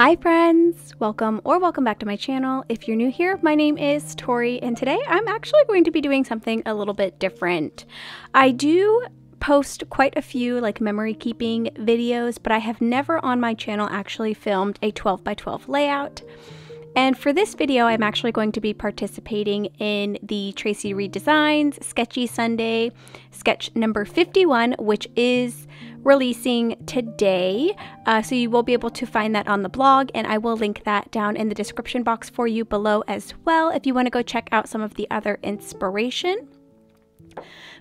Hi friends, welcome back to my channel. If you're new here, my name is Tori, and today I'm actually going to be doing something a little bit different. I do post quite a few memory keeping videos, but I have never on my channel actually filmed a 12x12 layout. And for this video, I'm actually going to be participating in the Traci Redesigns Sketchy Sunday sketch number 51, which is releasing today. So you will be able to find that on the blog, and I will link that down in the description box for you below as well if you want to go check out some of the other inspiration.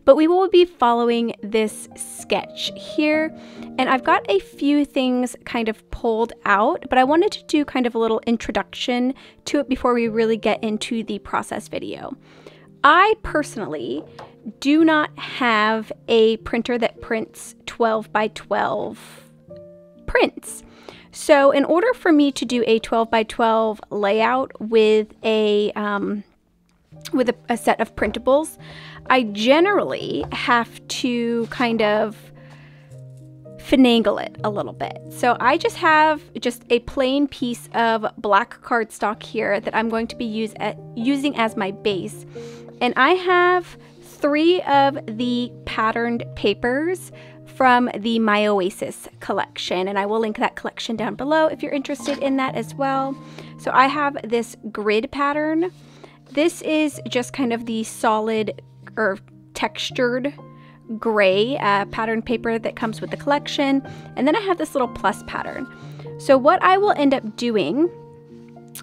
But we will be following this sketch here, and I've got a few things kind of pulled out, but I wanted to do kind of a little introduction to it before we really get into the process video. I personally do not have a printer that prints 12x12 prints. So in order for me to do a 12x12 layout with a set of printables, I generally have to kind of finagle it a little bit. So I just have a plain piece of black cardstock here that I'm going to be using as my base. And I have 3 of the patterned papers from the My Oasis collection, and I will link that collection down below if you're interested in that as well. So I have this grid pattern. This is just kind of the solid or textured gray pattern paper that comes with the collection, and then I have this little plus pattern. So what I will end up doing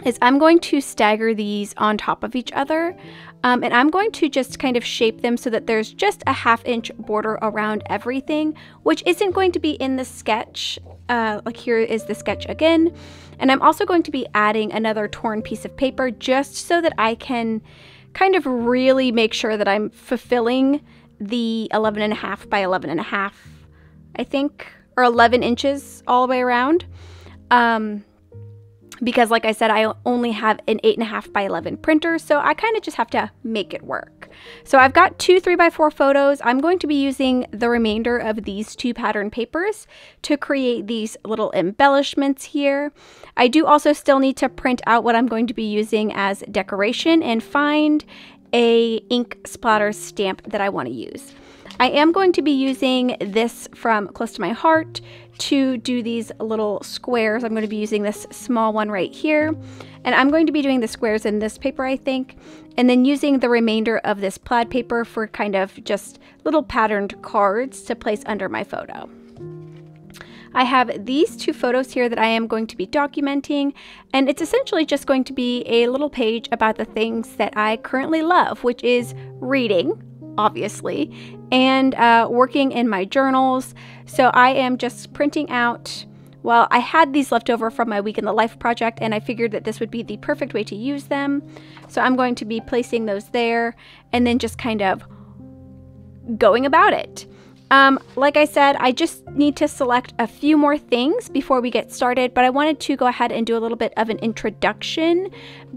is I'm going to stagger these on top of each other, and I'm going to just kind of shape them so that there's just a 1/2 inch border around everything, which isn't going to be in the sketch. Like here is the sketch again, and I'm also going to be adding another torn piece of paper just so that I can kind of really make sure that I'm fulfilling the 11.5 by 11.5, I think, or 11 inches all the way around. Because like I said, I only have an 8.5 by 11 printer, so I kind of just have to make it work. So I've got 2 3x4 photos. I'm going to be using the remainder of these 2 pattern papers to create these little embellishments here. I do also still need to print out what I'm going to be using as decoration and find a ink splatter stamp that I want to use. I am going to be using this from Close to My Heart to do these little squares. I'm going to be using this small one right here, and I'm going to be doing the squares in this paper, I think, and then using the remainder of this plaid paper for kind of just little patterned cards to place under my photo. I have these 2 photos here that I am going to be documenting, and it's essentially just going to be a little page about the things that I currently love, which is reading, obviously, and working in my journals. So I am just printing out, well, I had these left over from my Week in the Life project, and I figured that this would be the perfect way to use them. So I'm going to be placing those there and then just kind of going about it. Like I said, I just need to select a few more things before we get started, but I wanted to go ahead and do a little bit of an introduction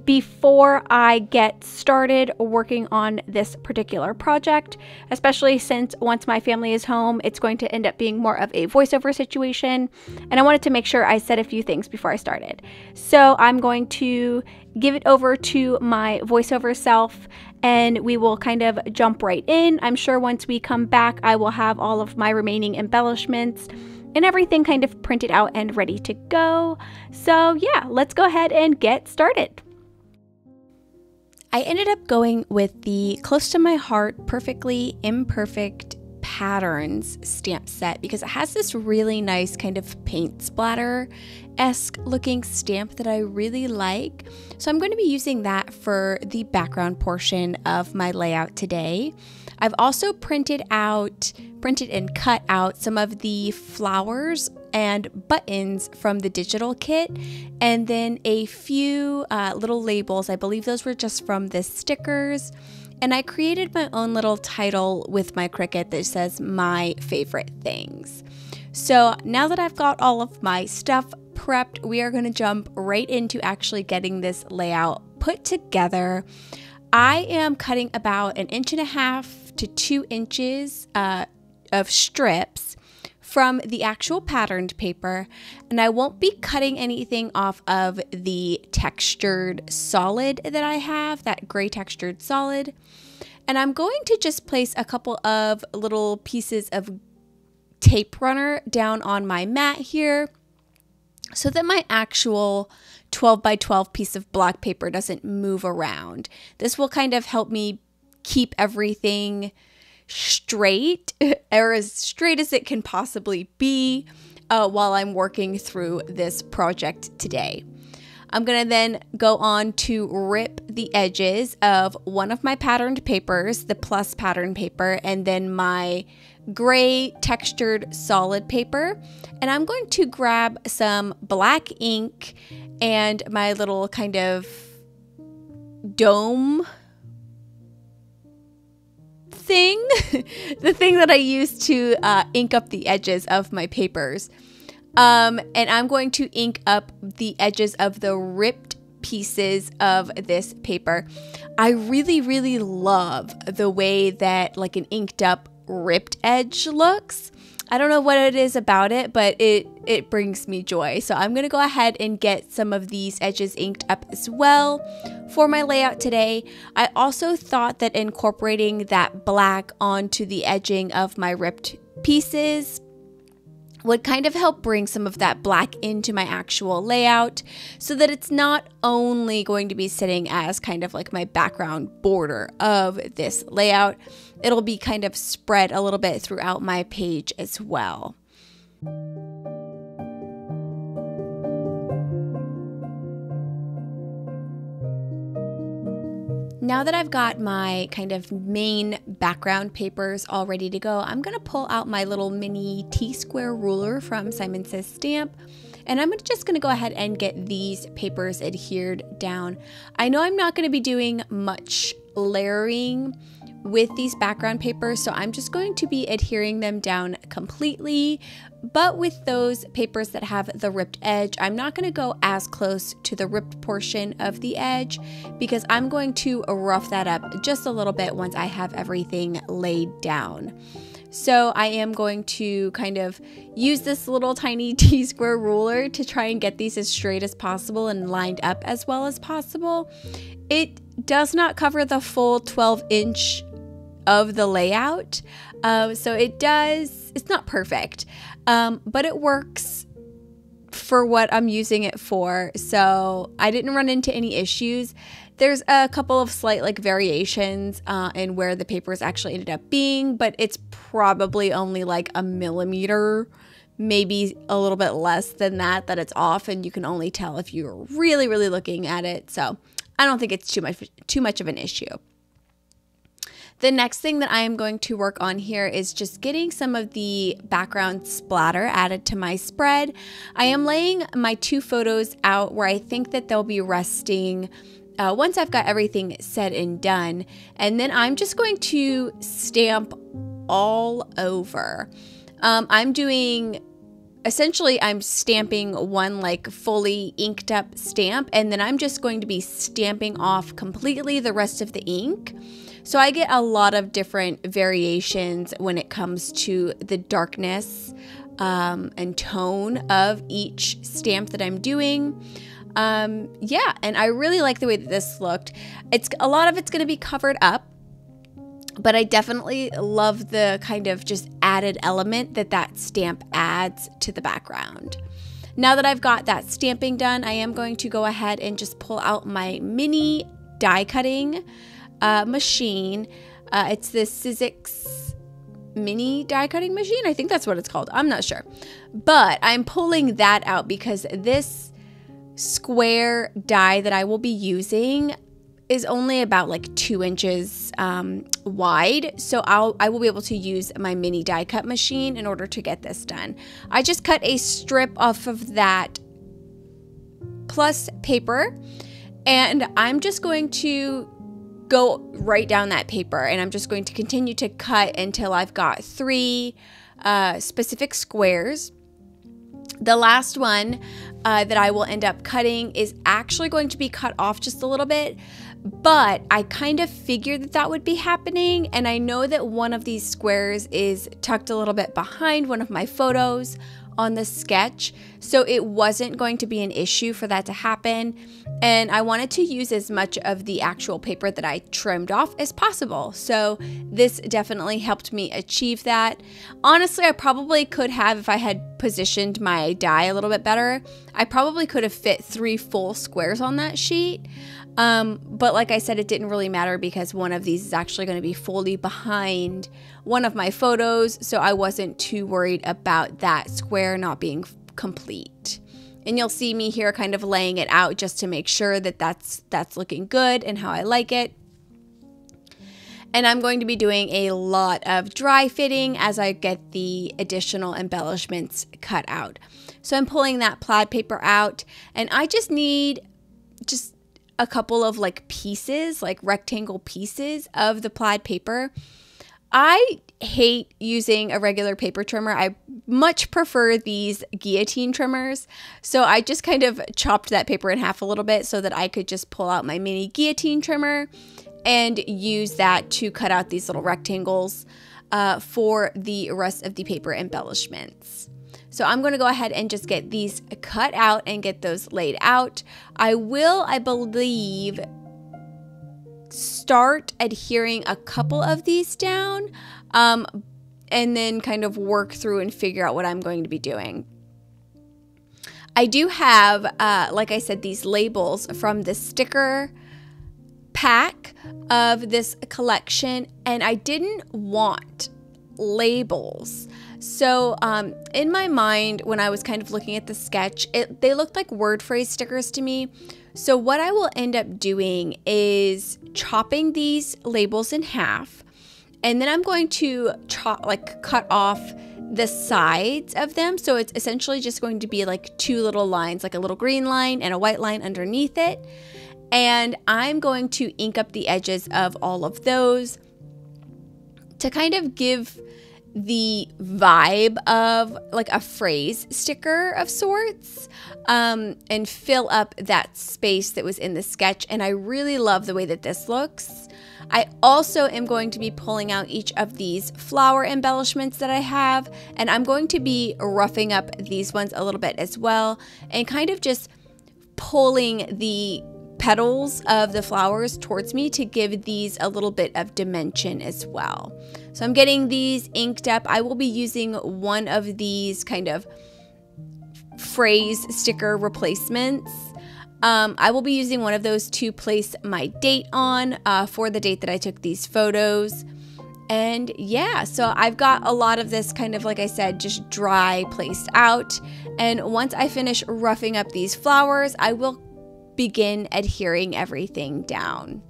before I get started working on this particular project, especially since once my family is home, it's going to end up being more of a voiceover situation, and I wanted to make sure I said a few things before I started. So I'm going to give it over to my voiceover self, and we will kind of jump right in. I'm sure once we come back, I will have all of my remaining embellishments and everything kind of printed out and ready to go. So yeah, let's go ahead and get started. I ended up going with the Close to My Heart Perfectly Imperfect Patterns stamp set because it has this really nice kind of paint splatter-esque looking stamp that I really like. So I'm going to be using that for the background portion of my layout today. I've also printed and cut out some of the flowers and buttons from the digital kit, and then a few little labels. I believe those were just from the stickers. And I created my own little title with my Cricut that says My Favorite Things. So now that I've got all of my stuff prepped, we are going to jump right into actually getting this layout put together. I am cutting about 1.5 to 2 inches of strips from the actual patterned paper, and I won't be cutting anything off of the textured solid that I have, that gray textured solid. And I'm going to just place a couple of little pieces of tape runner down on my mat here so that my actual 12 by 12 piece of black paper doesn't move around. This will kind of help me keep everything straight, or as straight as it can possibly be, while I'm working through this project today. I'm going to then go on to rip the edges of one of my patterned papers, the plus pattern paper, and then my gray textured solid paper. And I'm going to grab some black ink and my little kind of dome thing, the thing that I use to ink up the edges of my papers. And I'm going to ink up the edges of the ripped pieces of this paper. I really, really love the way that like an inked up ripped edge looks. I don't know what it is about it, but it brings me joy. So I'm going to go ahead and get some of these edges inked up as well for my layout today. I also thought that incorporating that black onto the edging of my ripped pieces would kind of help bring some of that black into my actual layout so that it's not only going to be sitting as kind of like my background border of this layout, it'll be kind of spread a little bit throughout my page as well. Now that I've got my kind of main background papers all ready to go, I'm going to pull out my little mini T-square ruler from Simon Says Stamp, and I'm just going to go ahead and get these papers adhered down. I know I'm not going to be doing much layering with these background papers, so I'm just going to be adhering them down completely. But with those papers that have the ripped edge, I'm not going to go as close to the ripped portion of the edge because I'm going to rough that up just a little bit once I have everything laid down. So I am going to kind of use this little tiny T-square ruler to try and get these as straight as possible and lined up as well as possible. It does not cover the full 12-inch of the layout, so it's not perfect, but it works for what I'm using it for, so I didn't run into any issues. There's a couple of slight like variations in where the papers actually ended up being, but it's probably only like a millimeter, maybe a little bit less than that it's off, and you can only tell if you're really, really looking at it. So I don't think it's too much of an issue. The next thing that I am going to work on here is just getting some of the background splatter added to my spread. I am laying my two photos out where I think that they'll be resting once I've got everything said and done. And then I'm just going to stamp all over. Essentially, I'm stamping one like fully inked up stamp, and then I'm just going to be stamping off completely the rest of the ink. So I get a lot of different variations when it comes to the darkness and tone of each stamp that I'm doing. Yeah, and I really like the way that this looked. A lot of it's going to be covered up, but I definitely love the kind of just added element that stamp adds to the background. Now that I've got that stamping done, I am going to go ahead and just pull out my mini die cutting machine. It's the Sizzix mini die cutting machine. I think that's what it's called. I'm not sure. But I'm pulling that out because this square die that I will be using is only about like 2 inches wide. So I will be able to use my mini die cut machine in order to get this done. I just cut a strip off of that plus paper, and I'm just going to go right down that paper, and I'm just going to continue to cut until I've got 3 specific squares. The last one that I will end up cutting is actually going to be cut off just a little bit, but I kind of figured that that would be happening, and I know that one of these squares is tucked a little bit behind one of my photos on the sketch, so it wasn't going to be an issue for that to happen, and I wanted to use as much of the actual paper that I trimmed off as possible, so this definitely helped me achieve that. Honestly, I probably could have, if I had positioned my die a little bit better, I probably could have fit 3 full squares on that sheet, but like I said, it didn't really matter because one of these is actually going to be fully behind one of my photos, so I wasn't too worried about that square not being complete. And you'll see me here kind of laying it out just to make sure that that's looking good and how I like it. And I'm going to be doing a lot of dry fitting as I get the additional embellishments cut out. So I'm pulling that plaid paper out, and I just need a couple of like pieces, like rectangle pieces of the plaid paper. I hate using a regular paper trimmer. I much prefer these guillotine trimmers. So I just kind of chopped that paper in half a little bit so that I could just pull out my mini guillotine trimmer and use that to cut out these little rectangles for the rest of the paper embellishments. So I'm going to go ahead and just get these cut out and get those laid out. I will, I believe, start adhering a couple of these down and then kind of work through and figure out what I'm going to be doing. I do have, like I said, these labels from the sticker pack of this collection, and I didn't want labels. So in my mind, when I was kind of looking at the sketch, they looked like word phrase stickers to me. So what I will end up doing is chopping these labels in half, and then I'm going to cut off the sides of them. So it's essentially just going to be like 2 little lines, like a little green line and a white line underneath it. And I'm going to ink up the edges of all of those to kind of give the vibe of like a phrase sticker of sorts, and fill up that space that was in the sketch. And I really love the way that this looks. I also am going to be pulling out each of these flower embellishments that I have, and I'm going to be roughing up these ones a little bit as well, and kind of just pulling the petals of the flowers towards me to give these a little bit of dimension as well. So I'm getting these inked up. I will be using one of these kind of phrase sticker replacements. I will be using one of those to place my date on for the date that I took these photos. And yeah, so I've got a lot of this kind of, like I said, just dry placed out. And once I finish roughing up these flowers, I will begin adhering everything down.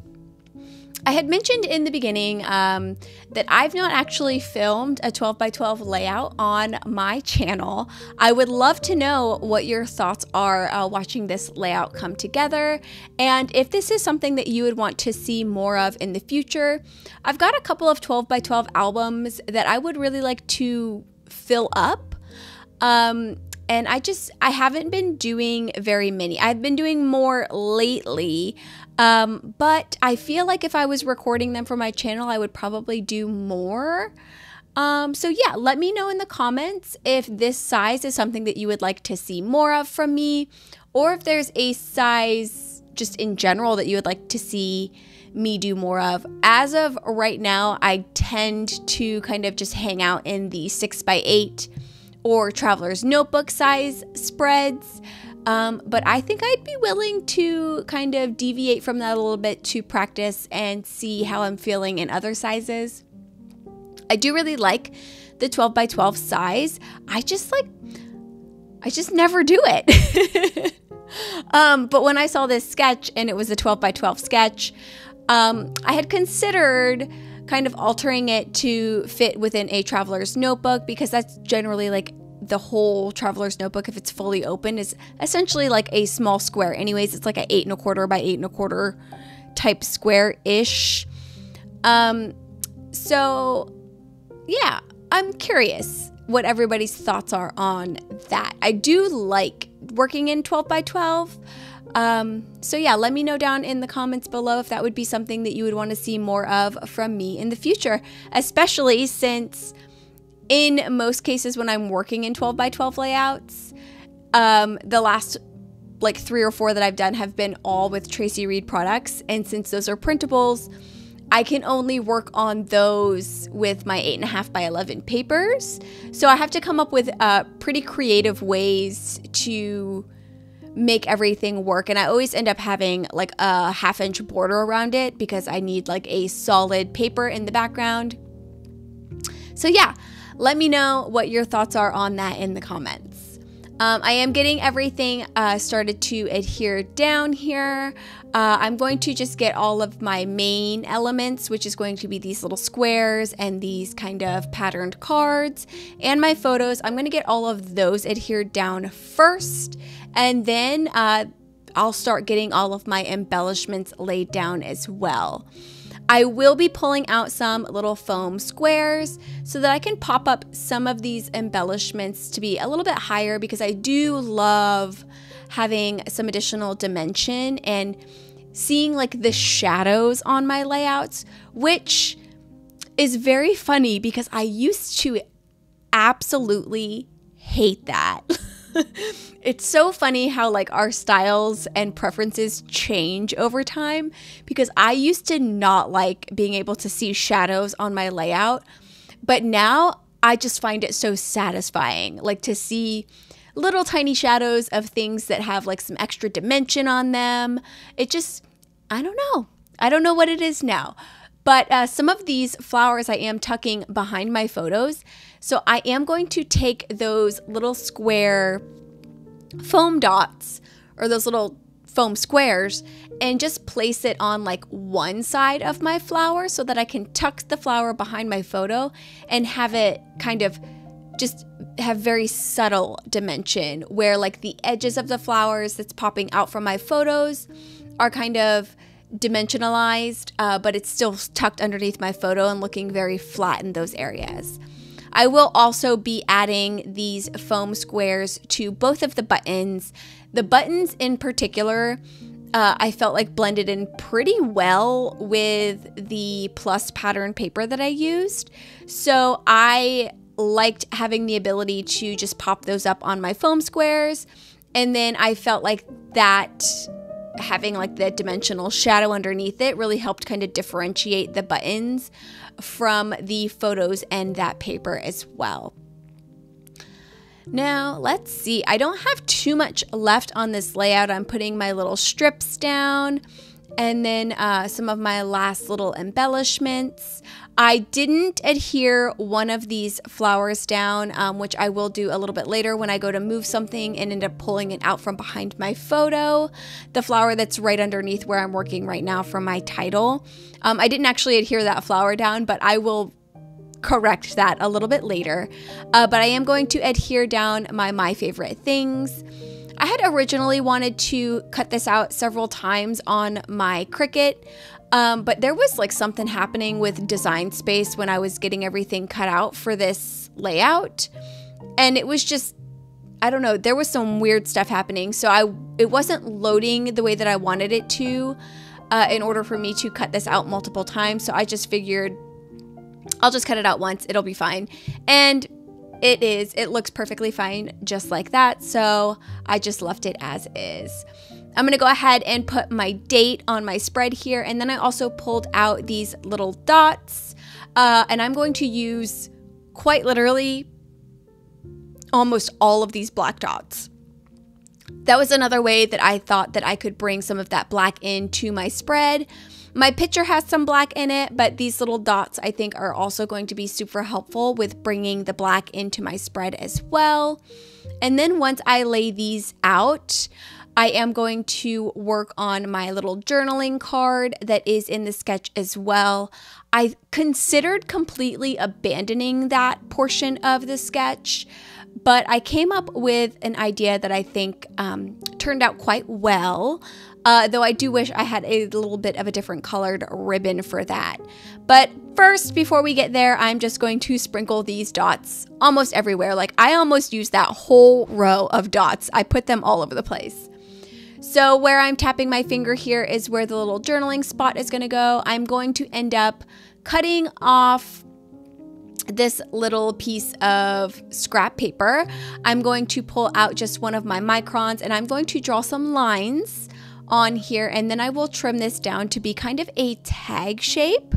I had mentioned in the beginning that I've not actually filmed a 12 by 12 layout on my channel. I would love to know what your thoughts are watching this layout come together, and if this is something that you would want to see more of in the future. I've got a couple of 12 by 12 albums that I would really like to fill up. And I haven't been doing very many. I've been doing more lately, but I feel like if I was recording them for my channel, I would probably do more. So yeah, let me know in the comments if this size is something that you would like to see more of from me, or if there's a size just in general that you would like to see me do more of. As of right now, I tend to kind of just hang out in the 6 by 8 or traveler's notebook size spreads, but I think I'd be willing to kind of deviate from that a little bit to practice and see how I'm feeling in other sizes. I do really like the 12 by 12 size. I just never do it. But when I saw this sketch and it was a 12 by 12 sketch, I had considered kind of altering it to fit within a traveler's notebook, because that's generally like the whole traveler's notebook, if it's fully open, is essentially like a small square. Anyways, it's like a 8 1/4 by 8 1/4 type square-ish. So yeah, I'm curious what everybody's thoughts are on that. I do like working in 12 by 12. So yeah, let me know down in the comments below if that would be something that you would want to see more of from me in the future, especially since in most cases when I'm working in 12 by 12 layouts, the last like 3 or 4 that I've done have been all with Traci Reed products. And since those are printables, I can only work on those with my 8.5 by 11 papers. So I have to come up with pretty creative ways to make everything work. And I always end up having like a 1/2 inch border around it because I need like a solid paper in the background. So yeah, let me know what your thoughts are on that in the comments. I am getting everything started to adhere down here. I'm going to just get all of my main elements, which is going to be these little squares and these kind of patterned cards and my photos. I'm going to get all of those adhered down first, and then I'll start getting all of my embellishments laid down as well. I will be pulling out some little foam squares so that I can pop up some of these embellishments to be a little bit higher, because I do love having some additional dimension and seeing like the shadows on my layouts, which is very funny because I used to absolutely hate that. It's so funny how like our styles and preferences change over time, because I used to not like being able to see shadows on my layout, but now I just find it so satisfying, like to see little tiny shadows of things that have like some extra dimension on them. It just, I don't know what it is now. But some of these flowers I am tucking behind my photos. So I am going to take those little square foam dots, or those little foam squares, and just place it on like one side of my flower so that I can tuck the flower behind my photo and have it kind of just have very subtle dimension, where like the edges of the flowers that's popping out from my photos are kind of dimensionalized, but it's still tucked underneath my photo and looking very flat in those areas. I will also be adding these foam squares to both of the buttons. The buttons in particular, I felt like blended in pretty well with the plus pattern paper that I used. So I liked having the ability to just pop those up on my foam squares. And then I felt like that having like the dimensional shadow underneath it really helped kind of differentiate the buttons from the photos and that paper as well. Now let's see, I don't have too much left on this layout. I'm putting my little strips down and then some of my last little embellishments. I didn't adhere one of these flowers down, which I will do a little bit later when I go to move something and end up pulling it out from behind my photo. The flower that's right underneath where I'm working right now for my title. I didn't actually adhere that flower down, but I will correct that a little bit later. But I am going to adhere down my favorite things. I had originally wanted to cut this out several times on my Cricut, but there was like something happening with Design Space when I was getting everything cut out for this layout, and it was just, I don't know, there was some weird stuff happening, so it wasn't loading the way that I wanted it to in order for me to cut this out multiple times. So I just figured I'll just cut it out once, it'll be fine. And it looks perfectly fine just like that, so I just left it as is. I'm going to go ahead and put my date on my spread here, and then I also pulled out these little dots, and I'm going to use quite literally almost all of these black dots. That was another way that I thought that I could bring some of that black into my spread. My picture has some black in it, but these little dots I think are also going to be super helpful with bringing the black into my spread as well. And then once I lay these out, I am going to work on my little journaling card that is in the sketch as well. I considered completely abandoning that portion of the sketch, but I came up with an idea that I think turned out quite well, though I do wish I had a little bit of a different colored ribbon for that. But first, before we get there, I'm just going to sprinkle these dots almost everywhere. Like I almost used that whole row of dots. I put them all over the place. So where I'm tapping my finger here is where the little journaling spot is going to go. I'm going to end up cutting off this little piece of scrap paper. I'm going to pull out just one of my microns and I'm going to draw some lines on here, and then I will trim this down to be kind of a tag shape,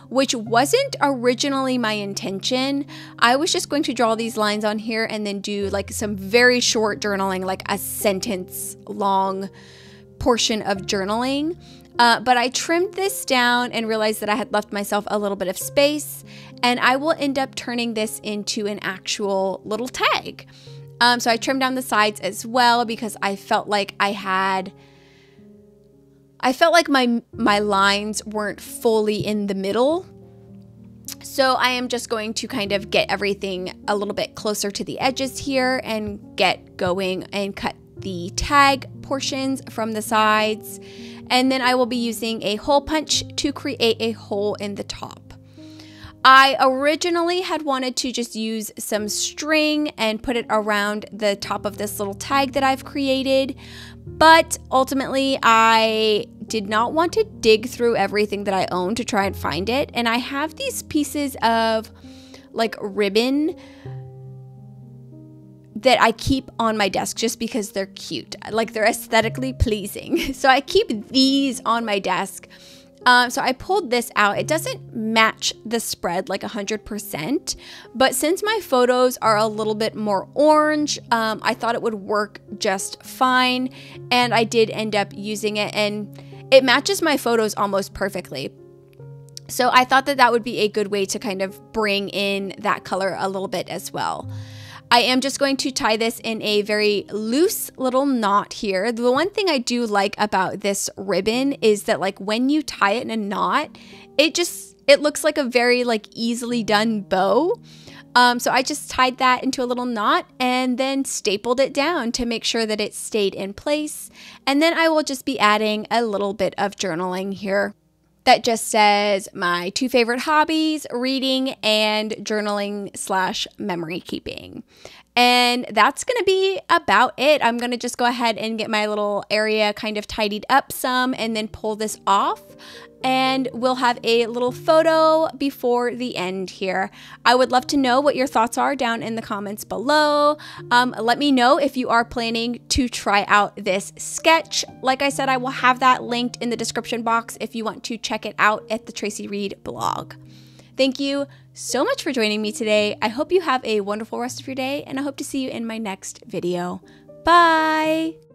which wasn't originally my intention. I was just going to draw these lines on here and then do like some very short journaling, like a sentence long portion of journaling. But I trimmed this down and realized that I had left myself a little bit of space, and I will end up turning this into an actual little tag. So I trimmed down the sides as well because I felt like my lines weren't fully in the middle. So I am just going to kind of get everything a little bit closer to the edges here and get going and cut the tag portions from the sides. And then I will be using a hole punch to create a hole in the top. I originally had wanted to just use some string and put it around the top of this little tag that I've created, but ultimately I did not want to dig through everything that I own to try and find it, and I have these pieces of like ribbon that I keep on my desk just because they're cute, like they're aesthetically pleasing. So I keep these on my desk. So I pulled this out. It doesn't match the spread like 100%, but since my photos are a little bit more orange, I thought it would work just fine, and I did end up using it, and it matches my photos almost perfectly. So I thought that that would be a good way to kind of bring in that color a little bit as well. I am just going to tie this in a very loose little knot here. The one thing I do like about this ribbon is that like when you tie it in a knot, it looks like a very like easily done bow. So I just tied that into a little knot and then stapled it down to make sure that it stayed in place. And then I will just be adding a little bit of journaling here that just says my two favorite hobbies, reading and journaling / memory keeping. And that's going to be about it. I'm going to just go ahead and get my little area kind of tidied up some and then pull this off. And we'll have a little photo before the end here. I would love to know what your thoughts are down in the comments below. Let me know if you are planning to try out this sketch. Like I said, I will have that linked in the description box if you want to check it out at the Traci Reed blog. Thank you so much for joining me today. I hope you have a wonderful rest of your day, and I hope to see you in my next video. Bye!